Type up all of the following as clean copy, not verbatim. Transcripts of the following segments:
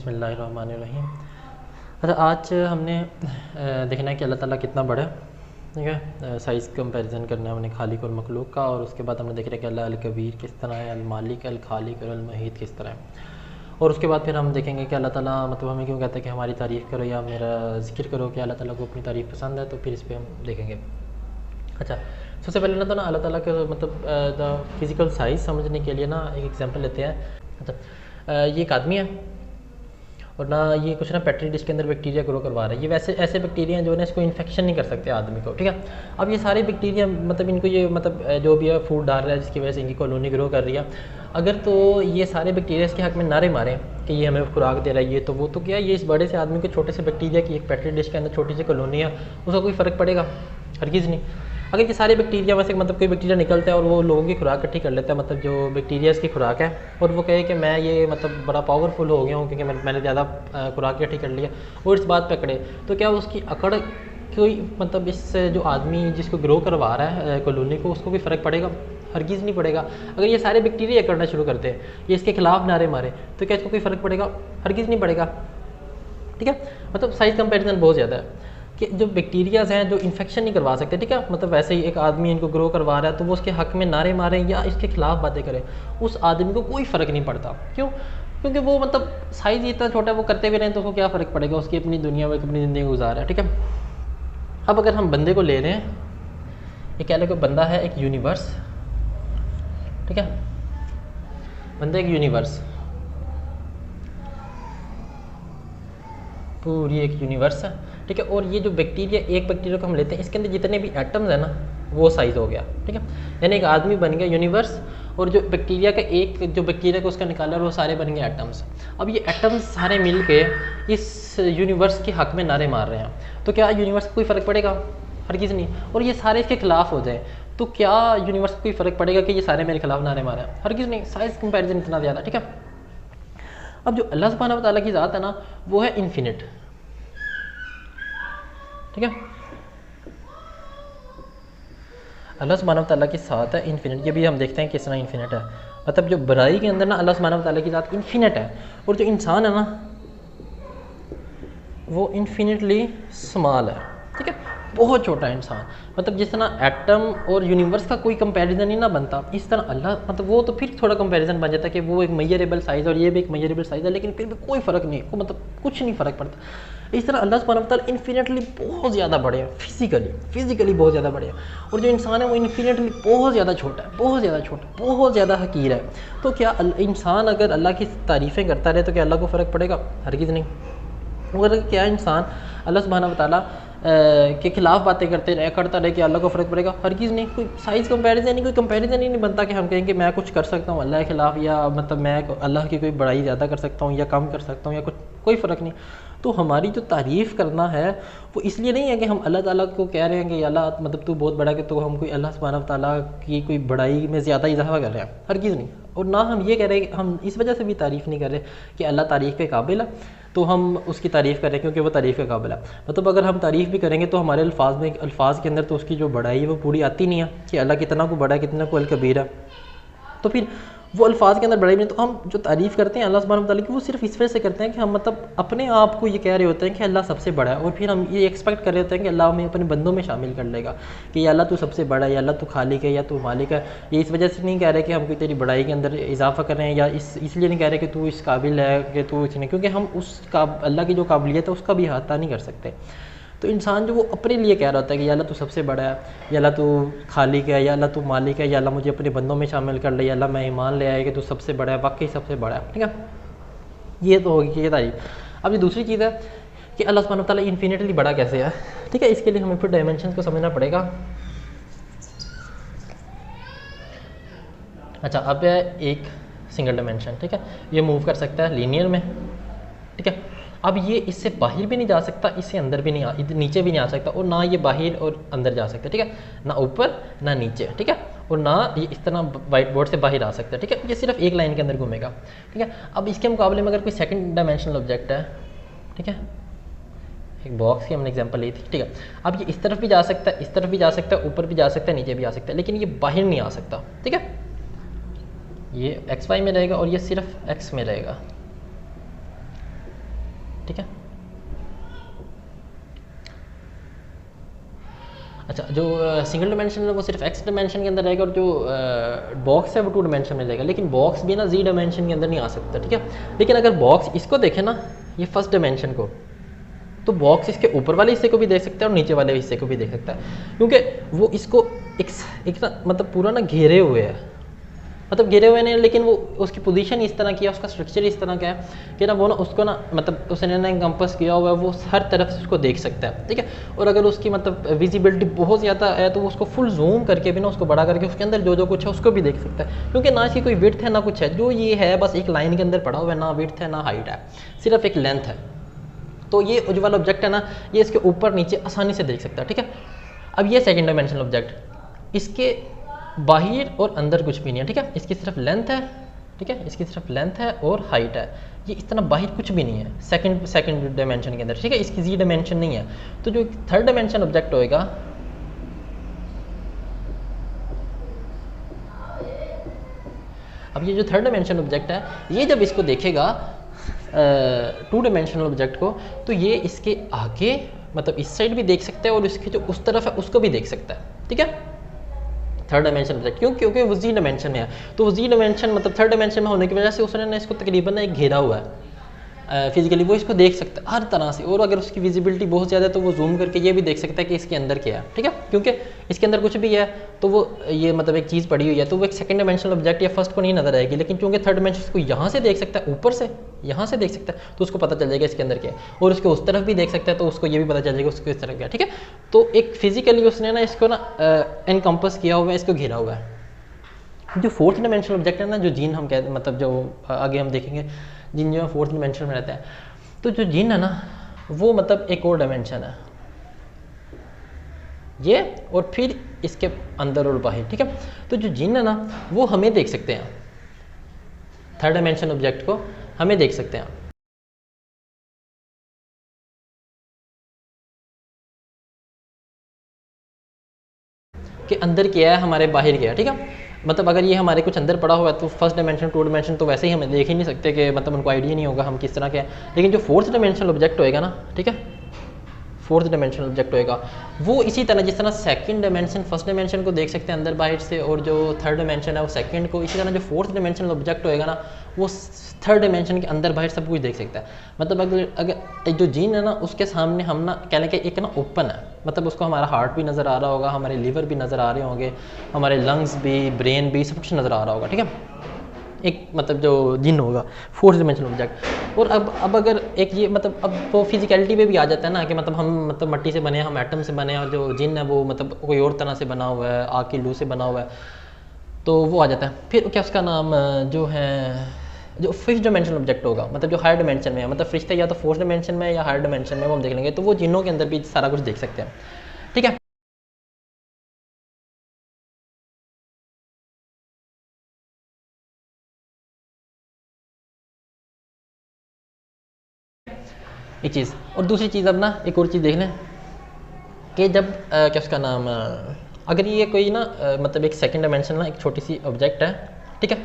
बिस्मिल्लाहिर्रहमानिर्रहीम। अच्छा, आज हमने देखना है कि अल्लाह ताला कितना बड़ा है। ठीक है, साइज़ कंपैरिजन करना है हमने खालिक और मखलूक का, और उसके बाद हमने देखना है कि अल्लाह अल कबीर किस तरह है, अल मालिक अल खालिक और अल मुहीत किस तरह है। और उसके बाद फिर हम देखेंगे कि अल्लाह ताला मतलब हमें क्यों कहता है कि हमारी तारीफ़ करो या मेरा ज़िक्र करो, कि अल्लाह ताला को अपनी तारीफ़ पसंद है, तो फिर इस पर हम देखेंगे। अच्छा, सबसे पहले ना तो ना अल्लाह ताला का मतलब द फिज़िकल साइज़ समझने के लिए ना एक एग्जांपल लेते हैं। अच्छा, ये एक आदमी है और ना ये कुछ ना पेट्री डिश के अंदर बैक्टीरिया ग्रो करवा रहा है। ये वैसे ऐसे बैक्टीरिया हैं जो ना इसको इन्फेक्शन नहीं कर सकते आदमी को। ठीक है, अब ये सारे बैक्टीरिया मतलब इनको ये मतलब जो भी है फूड डाल रहा है जिसकी वजह से इनकी कॉलोनी ग्रो कर रही है। अगर तो ये सारे बैक्टीरिया इसके हक में नारे मारें कि ये हमें खुराक दे रहा है, ये तो वो, तो क्या ये इस बड़े से आदमी को छोटे से बैक्टीरिया की एक पेट्री डिश के अंदर छोटी सी कॉलोनी है, उसका कोई फ़र्क पड़ेगा? हरगिज़ नहीं। अगर ये सारे बैक्टीरिया में से मतलब कोई बैक्टीरिया निकलता है और वो लोगों की खुराक इकट्ठी कर लेता है, मतलब जो बैक्टीरिया इसकी खुराक है, और वो कहे कि मैं ये मतलब बड़ा पावरफुल हो गया हूँ क्योंकि मैंने ज़्यादा खुराक इकट्ठी कर लिया, और इस बात पे अकड़े, तो क्या उसकी अकड़ कोई मतलब इस जो आदमी जिसको ग्रो करवा रहा है कॉलोनी को, उसको कोई फ़र्क पड़ेगा? हरगिज़ नहीं पड़ेगा। अगर ये सारे बैक्टीरिया करना शुरू करते हैं, ये इसके खिलाफ नारे मारे, तो क्या इसको कोई फ़र्क पड़ेगा? हरगिज़ नहीं पड़ेगा। ठीक है, मतलब साइज़ कंपैरिजन बहुत ज़्यादा है कि जो बैक्टीरियाज़ हैं जो इन्फेक्शन नहीं करवा सकते। ठीक है, मतलब वैसे ही एक आदमी इनको ग्रो करवा रहा है तो वो उसके हक में नारे मारें या इसके खिलाफ बातें करें, उस आदमी को कोई फ़र्क नहीं पड़ता। क्यों? क्योंकि वो मतलब साइज़ इतना छोटा है, वो करते भी रहें तो उसको क्या फ़र्क पड़ेगा, उसकी अपनी दुनिया में अपनी ज़िंदगी गुजार रहा है। ठीक है, अब अगर हम बंदे को ले रहे हैं, ये कह लें कि बंदा है एक यूनिवर्स। ठीक है, बंदा एक यूनिवर्स, पूरी एक यूनिवर्स है। ठीक है, और ये जो बैक्टीरिया, एक बैक्टीरिया को हम लेते हैं, इसके अंदर जितने भी एटम्स हैं ना, वो साइज़ हो गया। ठीक है, यानी एक आदमी बन गया यूनिवर्स, और जो बैक्टीरिया का एक जो बैक्टीरिया को उसका निकाला वो सारे बन गए एटम्स। अब ये एटम्स सारे मिल के इस यूनिवर्स के हक में नारे मार रहे हैं, तो क्या यूनिवर्स को कोई फ़र्क पड़ेगा? हरगिज़ नहीं। और ये सारे इसके खिलाफ हो जाए तो क्या यूनिवर्स को कोई फ़र्क पड़ेगा कि ये सारे मेरे खिलाफ नारे मारे हैं? हरगिज़ नहीं। साइज़ कंपैरिजन इतना ज़्यादा। ठीक है, अब जो अल्लाह सुब्हानहू व तआला की ज़ात है ना, वो है इन्फिनिट। ठीक है, अल्लाह सुब्हानहू व तआला की ज़ात है इन्फिनिट। ये भी हम देखते हैं किस तरह इन्फिनिट है। मतलब जो बुराई के अंदर ना अल्लाह सुब्हानहू व तआला की ज़ात इन्फिनिट है, और जो इंसान है ना वो इन्फिनिटली स्मॉल है। ठीक है, बहुत छोटा है इंसान। मतलब जिस तरह एटम और यूनिवर्स का कोई कंपैरिजन ही ना बनता, इस तरह अल्लाह मतलब वो तो फिर थोड़ा कंपैरिजन बन जाता है कि वो एक मेजरेबल साइज़ और ये भी एक मेजरेबल साइज़ है, लेकिन फिर भी कोई फ़र्क नहीं, को मतलब कुछ नहीं फ़र्क पड़ता। इस तरह अल्लाह सुब्हानहू व तआला इन्फिनिटली बहुत ज़्यादा बड़े हैं, फिजिकली बहुत ज़्यादा बड़े हैं, और जो इंसान है वो इन्फिनिटली बहुत ज़्यादा छोटा है, बहुत ज़्यादा छोटा, बहुत ज़्यादा हकीर है। तो क्या इंसान अगर अल्लाह की तारीफ़ें करता रहे तो क्या अल्लाह को फ़र्क पड़ेगा? हरगिज़ नहीं। अगर क्या इंसान अल्लाह सुब्हानहू व तआला के खिलाफ बातें करता रहे कि अल्लाह को फ़र्क पड़ेगा? हरगिज़ नहीं। कोई साइज़ कंपैरिजन नहीं, कोई कंपैरिजन ही नहीं बनता कि हम कहें कि मैं कुछ कर सकता हूँ अल्लाह के खिलाफ, या मतलब मैं अल्लाह की कोई बड़ाई ज़्यादा कर सकता हूँ या कम कर सकता हूँ या कुछ, कोई फ़र्क नहीं। तो हमारी जो तारीफ़ करना है वो इसलिए नहीं है कि हम अल्लाह ताला को कह रहे हैं कि अल्लाह मतलब तू बहुत बड़ा है, कि तो हम कोई अल्लाह सुब्हानहू व तआला की कोई बड़ाई में ज़्यादा इजाफा कर रहे हैं। हरगिज़ नहीं। और ना हम ये कह रहे हैं, हम इस वजह से भी तारीफ़ नहीं कर रहे कि अल्लाह तारीफ़ के काबिल है तो हम उसकी तारीफ़ कर रहे हैं क्योंकि वो तारीफ़ के काबिल है। मतलब अगर हम तारीफ़ भी करेंगे तो हमारे अल्फाज के अंदर तो उसकी जो बड़ाई है वो पूरी आती नहीं है कि अल्लाह कितना को बड़ा है, कितना को अल कबीर है। तो फिर वो अल्फाज के अंदर बड़ाई नहीं, तो हम जो तारीफ़ करते हैं अल्लाह सुब्हानहू व तआला की, वो सिर्फ इस वजह से करते हैं कि हम मतलब अपने आप को ये कह रहे होते हैं कि अल्लाह सबसे बड़ा है, और फिर हम ये एक्सपेक्ट कर रहे होते हैं कि अल्लाह हमें अपने बंदों में शामिल कर लेगा कि अल्लाह तू सबसे बड़ा है, या अल्लाह तू खालिक है, या तू मालिक है। ये इस वजह से नहीं कह रहे कि हम कोई तेरी बड़ाई के अंदर इजाफा कर रहे हैं, या इसलिए नहीं कह रहे कि तू इस काबिल है कि तू इसने, क्योंकि हम अल्लाह की जो काबिलियत है उसका भी अहाता नहीं कर सकते। तो इंसान जो वो अपने लिए कह रहा होता है कि या अल्लाह तू सबसे बड़ा है, या अल्लाह तू खालिक है, या अल्लाह तू मालिक है, या अल्लाह मुझे अपने बंदों में शामिल कर ले, या अल्लाह मैं ईमान ले आया कि तू सबसे बड़ा है, वाकई सबसे बड़ा है। ठीक है, ये तो होगी ये तारीफ। अब ये दूसरी चीज़ है कि अल्लाह सुब्हानहू व तआला इन्फिनिटली बड़ा कैसे है। ठीक है, इसके लिए हमें फिर डायमेंशन को समझना पड़ेगा। अच्छा, अब है एक सिंगल डायमेंशन। ठीक है, ये मूव कर सकता है लीनियर में। ठीक है, अब ये इससे बाहर भी नहीं जा सकता, इससे अंदर भी नहीं इधर नीचे भी नहीं आ सकता, और ना ये बाहर और अंदर जा सकता। ठीक है, ना ऊपर ना नीचे। ठीक है, और ना ये इस तरह वाइट बोर्ड से बाहर आ सकता है। ठीक है, ये सिर्फ एक लाइन के अंदर घूमेगा। ठीक है, अब इसके मुकाबले में अगर कोई सेकंड डायमेंशनल ऑब्जेक्ट है, ठीक है, एक बॉक्स की हमने एग्जांपल ली थी। ठीक है, अब ये इस तरफ भी जा सकता है, इस तरफ भी जा सकता है, ऊपर भी जा सकता है, नीचे भी आ सकता है, लेकिन ये बाहर नहीं आ सकता। ठीक है, ये XY में रहेगा और ये सिर्फ X में रहेगा। ठीक है। अच्छा, जो सिंगल डायमेंशन है वो सिर्फ एक्स डायमेंशन के अंदर रहेगा, और जो बॉक्स है वो 2 डायमेंशन में रहेगा, लेकिन बॉक्स भी ना जी डायमेंशन के अंदर नहीं आ सकता, ठीक है। लेकिन अगर बॉक्स इसको देखें ना, ये फर्स्ट डायमेंशन को, तो बॉक्स इसके ऊपर वाले हिस्से को भी देख सकता है और नीचे वाले हिस्से को भी देख सकता है, क्योंकि वो इसको एक ना मतलब पूरा ना घेरे हुए है, मतलब घेरे हुए नहीं, लेकिन वो उसकी पोजीशन इस तरह की है, उसका स्ट्रक्चर इस तरह का है कि ना वो ना उसको ना मतलब उसने ना कंपास किया हुआ है, वो हर तरफ से उसको देख सकता है, ठीक है। और अगर उसकी मतलब विजिबिलिटी बहुत ज़्यादा है तो वो उसको फुल जूम करके भी ना उसको बड़ा करके उसके अंदर जो जो कुछ है उसको भी देख सकता है, क्योंकि ना इसकी कोई विड्थ है ना कुछ है, जो ये है बस एक लाइन के अंदर पड़ा हुआ है, ना विड्थ है ना हाइट है, सिर्फ एक लेंथ है। तो ये जो वाला ऑब्जेक्ट है ना, ये इसके ऊपर नीचे आसानी से देख सकता है, ठीक है। अब ये सेकंड डायमेंशनल ऑब्जेक्ट, इसके बाहर और अंदर कुछ भी नहीं है, ठीक है। इसकी सिर्फ लेंथ है, ठीक है, इसकी सिर्फ लेंथ है और हाइट है, ये इस तरह बाहर कुछ भी नहीं है सेकंड डायमेंशन के अंदर, ठीक है। इसकी जी डायमेंशन नहीं है। तो जो थर्ड डायमेंशन ऑब्जेक्ट होएगा, अब ये जो थर्ड डायमेंशन ऑब्जेक्ट है, ये जब इसको देखेगा 2 डायमेंशनल ऑब्जेक्ट को, तो ये इसके आगे मतलब इस साइड भी देख सकता है और इसके जो उस तरफ है उसको भी देख सकता है, ठीक है। थर्ड डायमेंशन ऑब्जेक्ट क्यों, क्योंकि वो जी डायमेंशन में है, तो वो जी डायमेंशन मतलब थर्ड डायमेंशन में होने की वजह से उसने ना इसको तकरीबन एक घेरा हुआ है फिजिकली, वो इसको देख सकता है हर तरह से, और अगर उसकी विजिबिलिटी बहुत ज़्यादा है तो वो जूम करके ये भी देख सकता है कि इसके अंदर क्या है, ठीक है। क्योंकि इसके अंदर कुछ भी है तो वो ये मतलब एक चीज़ पड़ी हुई है, तो वो एक सेकंड डायमेंशनल ऑब्जेक्ट या फर्स्ट को नहीं नजर आएगी, लेकिन चूंकि थर्ड डायमेंशन को यहाँ से देख सकता है, ऊपर से यहाँ से देख सकता है, तो उसको पता चल जाएगा इसके अंदर क्या है, और उसके उस तरफ भी देख सकता है तो उसको ये भी पता चल जाएगा उसको इस तरफ क्या है, ठीक है। तो एक फिजिकली उसने ना इसको ना एनकम्पस किया हुआ है, इसको घेरा हुआ है। जो फोर्थ डायमेंशनल ऑब्जेक्ट है ना, जो जीन हम कहते मतलब जो आगे हम देखेंगे, जिन जो फोर्थ डायमेंशन में रहता है, तो जो जिन है ना वो मतलब एक और डायमेंशन है ये, और फिर इसके अंदर और बाहर, ठीक है। तो जो जिन है ना वो हमें देख सकते हैं, थर्ड डायमेंशन ऑब्जेक्ट को हमें देख सकते हैं, कि अंदर क्या है हमारे बाहर क्या है, ठीक है। मतलब अगर ये हमारे कुछ अंदर पड़ा हुआ है तो फर्स्ट डायमेंशन 2 डायमेंशन तो वैसे ही हमें देख ही नहीं सकते, कि मतलब उनको आइडिया नहीं होगा हम किस तरह के हैं। लेकिन जो फोर्थ डायमेंशनल ऑब्जेक्ट होएगा ना, ठीक है, फोर्थ डायमेंशनल ऑब्जेक्ट होएगा, वो इसी तरह जिस तरह सेकंड डायमेंशन फर्स्ट डायमेंशन को देख सकते हैं अंदर बाहर से, और जो थर्ड डायमेंशन है वो सेकंड को, इसी तरह जो फोर्थ डायमेंशनल ऑब्जेक्ट होएगा ना वो थर्ड डायमेंशन के अंदर बाहर सब कुछ देख सकता है। मतलब अगर जो जीन है ना उसके सामने हम ना कह लें कि एक ना ओपन है, मतलब उसको हमारा हार्ट भी नज़र आ रहा होगा, हमारे लीवर भी नज़र आ रहे होंगे, हमारे लंग्स भी, ब्रेन भी, सब कुछ नज़र आ रहा होगा, ठीक है। एक मतलब जो जिन होगा फोर्थ डायमेंशनल ऑब्जेक्ट। और अब अगर एक ये मतलब अब वो फिजिकलिटी पे भी आ जाता है ना, कि मतलब हम मतलब मिट्टी से बने हैं, हम एटम से बने हैं, और जो जिन है वो मतलब कोई और तरह से बना हुआ है, आग की लू से बना हुआ है, तो वो आ जाता है। फिर क्या उसका नाम जो है, जो फिफ्थ डायमेंशनल ऑब्जेक्ट होगा, मतलब जो हायर डायमेंशन में है, मतलब फरिश्ते या तो फोर्थ डायमेंशन में या हायर डायमेंशन में, वो हम देख लेंगे, तो वो जिनों के अंदर भी सारा कुछ देख सकते हैं, ठीक है। एक चीज़, और दूसरी चीज़ अब ना एक और चीज़ देख लें कि जब क्या उसका नाम अगर ये कोई ना मतलब एक सेकंड डायमेंशन ना एक छोटी सी ऑब्जेक्ट है, ठीक है,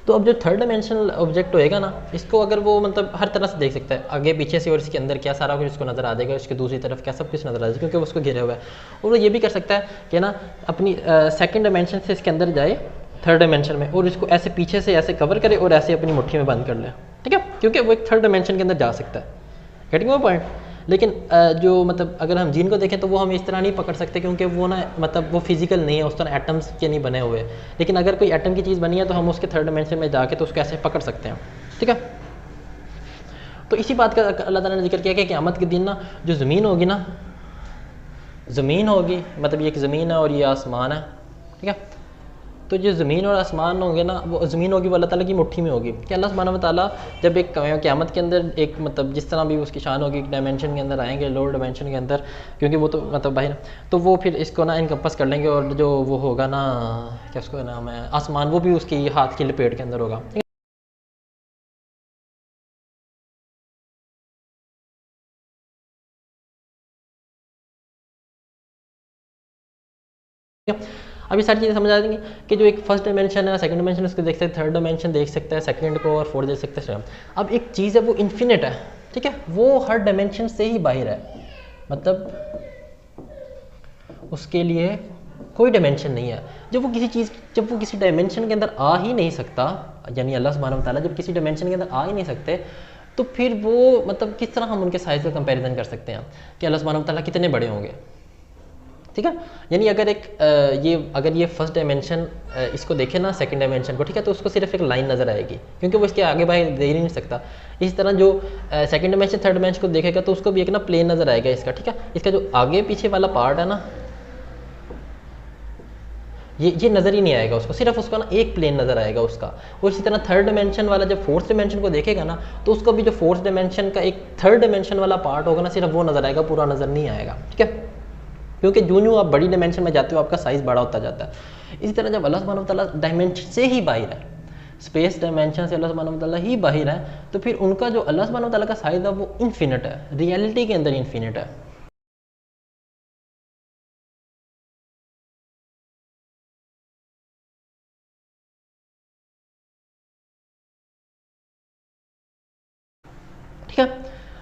तो अब जो थर्ड डायमेंशनल ऑब्जेक्ट होएगा ना, इसको अगर वो मतलब हर तरह से देख सकता है, आगे पीछे से, और इसके अंदर क्या सारा कुछ उसको नज़र आ जाएगा, इसके दूसरी तरफ क्या सब कुछ नज़र आ जाएगा, क्योंकि वो उसको घेरे हुआ है। और वो ये भी कर सकता है कि ना अपनी सेकंड डायमेंशन से इसके अंदर जाए थर्ड डायमेंशन में, और इसको ऐसे पीछे से ऐसे कवर करे और ऐसे अपनी मुट्ठी में बंद कर ले, ठीक है, क्योंकि वो एक थर्ड डायमेंशन के अंदर जा सकता है। गेटिंग वो पॉइंट। लेकिन जो मतलब अगर हम जीन को देखें तो वो हम इस तरह नहीं पकड़ सकते, क्योंकि वो ना मतलब वो फिजिकल नहीं है, उस तरह एटम्स के नहीं बने हुए। लेकिन अगर कोई एटम की चीज़ बनी है तो हम उसके थर्ड डायमेंशन में जाके तो उसको ऐसे पकड़ सकते हैं, ठीक है। तो इसी बात का अल्लाह ताला ने जिक्र किया कि क़यामत के दिन ना जो ज़मीन होगी ना, ज़मीन होगी मतलब ये एक ज़मीन है और ये आसमान है, ठीक है। तो जो ज़मीन और आसमान होंगे ना, वो ज़मीन होगी वो अल्लाह ताला की मुट्ठी में होगी, कि अल्लाह सुब्हानहू व तआला जब एक क़यामत के अंदर एक मतलब जिस तरह भी उसकी शान होगी, एक डायमेंशन के अंदर आएंगे, लोअर डायमेंशन के अंदर, क्योंकि वो तो मतलब बाहर, तो वो फिर इसको ना इनकम्पस कर लेंगे, और जो वो होगा ना क्या उसका नाम है आसमान, वो भी उसकी हाथ की लपेट के अंदर होगा। अभी सारी चीज़ें समझ आ जाएंगी कि जो एक फर्स्ट डायमेंशन है, सेकंड डायमेंशन उसको देख सकते हैं, थर्ड डायमेंशन देख सकता है सेकंड को, और फोर्थ देख सकते हैं। अब एक चीज़ है वो इन्फिनिट है, ठीक है, वो हर डायमेंशन से ही बाहर है, मतलब उसके लिए कोई डायमेंशन नहीं है। जब वो किसी डायमेंशन के अंदर आ ही नहीं सकता, यानी अल्लाह सुब्हानहू व तआला जब किसी डायमेंशन के अंदर आ ही नहीं सकते, तो फिर वो मतलब किस तरह हम उनके साइज़ का कंपैरिजन कर सकते हैं कि अल्लाह सुब्हानहू व तआला कितने बड़े होंगे। ठीक है, यानी अगर ये फर्स्ट डायमेंशन इसको देखे ना, सेकंड डायमेंशन को, ठीक है, तो उसको सिर्फ एक लाइन नज़र आएगी क्योंकि वो इसके आगे बाहर दे ही नहीं सकता। इस तरह जो सेकंड डायमेंशन थर्ड डायमेंशन को देखेगा तो उसको भी एक ना प्लेन नज़र आएगा इसका, ठीक है, इसका जो आगे पीछे वाला पार्ट है ना, ये नज़र ही नहीं आएगा उसको, सिर्फ उसका ना एक प्लेन नज़र आएगा उसका। और इसी तरह थर्ड डायमेंशन वाला जब फोर्थ डायमेंशन को देखेगा ना, तो उसको भी जो फोर्थ डायमेंशन का एक थर्ड डायमेंशन वाला पार्ट होगा ना, सिर्फ वो नज़र आएगा, पूरा नज़र नहीं आएगा। ठीक है, क्योंकि जो आप बड़ी डायमेंशन में जाते हो आपका साइज़ बड़ा होता जाता है। इसी तरह जब अल्लाह सुब्हानहू व तआला डायमेंशन से ही बाहर है, स्पेस डायमेंशन से अल्लाह सुब्हानहू व तआला ही बाहर है, तो फिर उनका जो अल्लाह सुब्हानहू व तआला का साइज़ है वो इन्फिनिट है, रियलिटी के अंदर इन्फिनिट है। ठीक है,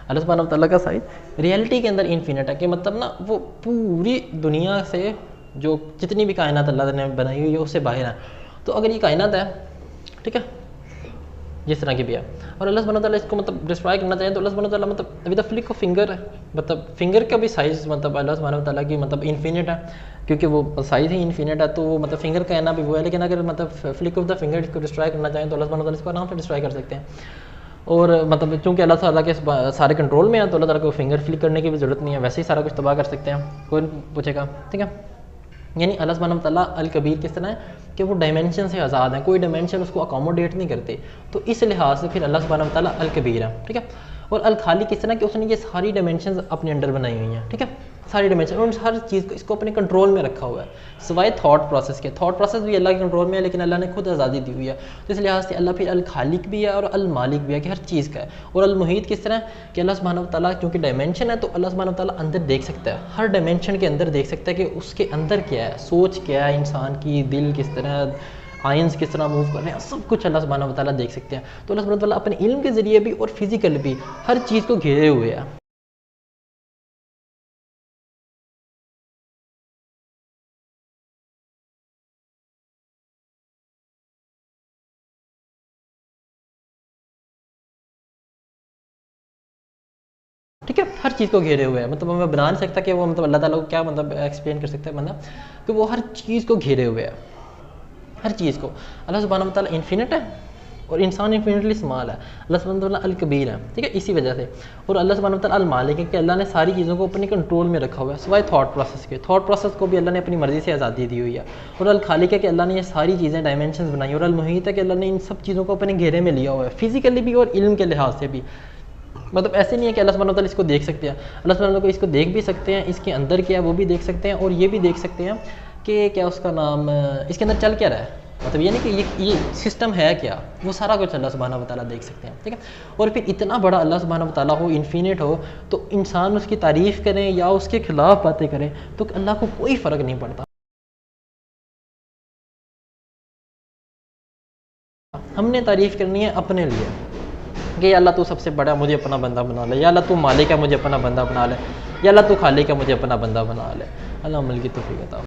अल्लाह सुब्हानहू व तआला का साइज़ रियलिटी के अंदर इन्फिनिट है, कि मतलब ना वो पूरी दुनिया से जो जितनी भी कायनात अल्लाह ने बनाई हुई है उससे बाहर है। तो अगर ये कायनात है, ठीक है, जिस तरह की भी है, और अल्लाह सुब्हानहू व तआला इसको मतलब डिस्ट्रॉय करना चाहें तो अल्लाह सुब्हानहू व तआला मतलब with the flick of finger है, मतलब फिंगर का भी साइज़ मतलब अल्लाह सुब्हानहू व तआला की मतलब इन्फिनिट है, क्योंकि वो साइज़ ही इन्फिनिट है, तो वो मतलब फिंगर का कहना भी वो है। लेकिन अगर मतलब फ्लिक ऑफ द फिंगर इसको डिस्ट्रॉय करना चाहें तो अल्लाह सुब्हानहू व तआला इसको आराम से डिस्ट्रॉय कर सकते हैं। और मतलब चूँकि अल्लाह ताला के सारे कंट्रोल में है तो अल्लाह ताला को फिंगर फ्लिक करने की भी ज़रूरत नहीं है, वैसे ही सारा कुछ तबाह कर सकते हैं, कोई पूछेगा। ठीक है, यानी अल्लाह सुब्हानहू व तआला अल कबीर किस तरह है कि वो डायमेंशन से आज़ाद है, कोई डायमेंशन उसको अकोमोडेट नहीं करते, तो इस लिहाज से फिर अल्लाह सुब्हानहू व तआला अल कबीर है। ठीक है, और अल खालिक किस तरह कि उसने ये सारी डायमेंशन अपने अंडर बनाई हुई हैं। ठीक है, सारी डायमेंशन और हर चीज़ को इसको अपने कंट्रोल में रखा हुआ है, सिवाय थॉट प्रोसेस के। थॉट प्रोसेस भी अल्लाह के कंट्रोल में है, लेकिन अल्लाह ने खुद आज़ादी दी हुई है, तो इस लिहाज से अल्लाह फिर अल खालिक भी है और अल मालिक भी है, कि हर चीज़ का है। और अल मुहीत किस तरह कि अल्लाह सुब्हानहू व तआला क्योंकि डायमेंशन है, तो अल्लाह सुब्हानहू व तआला अंदर देख सकता है, हर डायमेंशन के अंदर देख सकता है कि उसके अंदर क्या है, सोच क्या है इंसान की, दिल किस तरह, आयंस किस तरह मूव कर रहे हैं, सब कुछ अल्लाह सुब्हानहू व तआला देख सकते हैं। तो अल्लाह सुब्हानहू व तआला अपने इल्म के ज़रिए भी और फिजिकल भी हर चीज़ को घेरे हुए है। ठीक है, हर चीज़ को घेरे हुए है, मतलब मैं बना नहीं सकता कि वो मतलब अल्लाह ताला को क्या मतलब एक्सप्लेन कर सकता है बंदा, कि वो हर चीज़ को घेरे हुए है, हर चीज़ को। अल्लाह सुब्हानहू व तआला इन्फिनिट है और इंसान इन्फिनिटली स्मॉल है, अल्लाह सुब्हानहू व तआला अल कबीर है। ठीक है, इसी वजह से। और अल्लाह सुब्हानहू व तआला अल मालिक है कि अल्लाह ने सारी चीज़ों को अपने कंट्रोल में रखा हुआ है, सिवाय थॉट प्रोसेस के। थॉट प्रोसेस को भी अल्लाह ने अपनी मर्ज़ी से आज़ादी दी हुई है। और अल खालिक है कि अल्लाह ने ये सारी चीज़ें डायमेंशन बनाई, और अल मुहीत है कि अल्लाह ने इन सब चीज़ों को अपने घेरे में लिया हुआ है, फिजिकली भी और इल्म के लिहाज से भी। मतलब ऐसे नहीं है कि अल्लाह सुब्हानहू व तआला इसको देख सकते हैं, अल्लाह सुब्हानहू व तआला को इसको देख भी सकते हैं, इसके अंदर क्या है वो भी देख सकते हैं, और ये भी देख सकते हैं कि क्या उसका नाम, इसके अंदर चल क्या रहा है, मतलब ये नहीं कि ये सिस्टम है क्या, वो सारा कुछ अल्लाह सुब्हानहू व तआला देख सकते हैं। ठीक है, और फिर इतना बड़ा अल्लाह सुब्हानहू व तआला हो, इन्फिनिट हो, तो इंसान उसकी तारीफ़ करें या उसके खिलाफ बातें करें तो अल्लाह को कोई फ़र्क नहीं पड़ता। हमने तारीफ़ करनी है अपने लिए कि या अल्लाह तू सबसे बड़ा, मुझे अपना बंदा बना ले, या अल्लाह तू मालिक है, मुझे अपना बंदा बना ले, या अल्लाह तू खालिक है, मुझे अपना बंदा बना ले। अल्लाह अमल की तौफीक अता